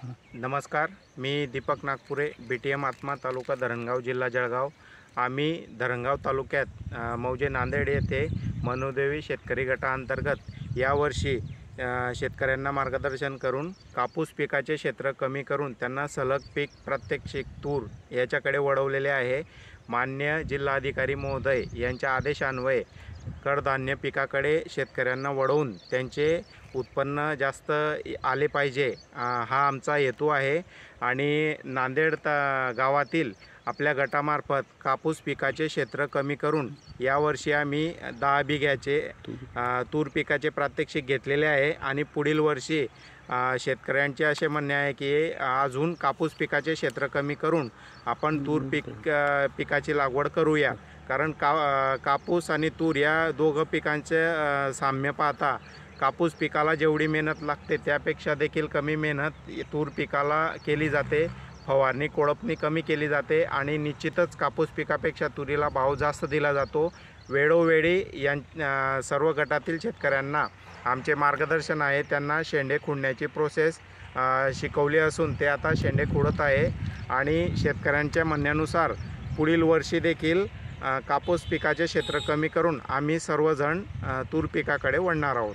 नमस्कार, मी दीपक नागपुरे, BTM आत्मा, तालुका धरणगाव, जिल्हा जळगाव। आम्ही धरणगाव तालुक्यात मौजे नांदेड येथे मनोदेवी शेतकरी गटाअंतर्गत यावर्षी शेतकऱ्यांना मार्गदर्शन करून कापूस पिकाचे क्षेत्र कमी करून त्यांना सलग पीक प्रात्यक्षिक तूर याच्याकडे वळवलेले आहे। मान्य जिल्हाधिकारी महोदय यांच्या आदेशान्वये कडधान्य पिकाकडे शेतकऱ्यांना वळवून त्यांचे उत्पन्न जास्त आले पाहिजे, हा आमचा हेतू आहे। आणि नांदेड गावातील आपल्या गटामार्फत कापूस पिकाचे क्षेत्र कमी करून यावर्षी आम्ही 10 बिघ्याचे तूर पिकाचे प्रात्यक्षिक घेतलेले आहे। आणि पुढील वर्षी शेतकऱ्यांचे असे म्हणणे आहे की अजून कापूस पिकाचे क्षेत्र कमी करून आपण तूर पिकाची लागवड करूया। कारण कापूस आणि तूर या दोघं पिकांचे साम्य पाहता कापूस पिकाला जेवढी मेहनत लागते त्यापेक्षा देखील कमी मेहनत तूर पिकाला केली जाते। फवारणी कोळपणी कमी केली जाते आणि निश्चितच कापूस पिकापेक्षा तुरीला भाव जास्त दिला जातो। वेळोवेळी सर्व गटातील शेतकऱ्यांना आमचे मार्गदर्शन आहे। त्यांना शेंडे खुडण्याची प्रोसेस शिकवली असून ते आता शेंडे खुडत आहे। आणि शेतकऱ्यांच्या म्हणण्यानुसार पुढील वर्षी देखील कापूस पिकाचे क्षेत्र कमी करून आम्ही सर्वजण तूर पिकाकडे वळणार आहोत।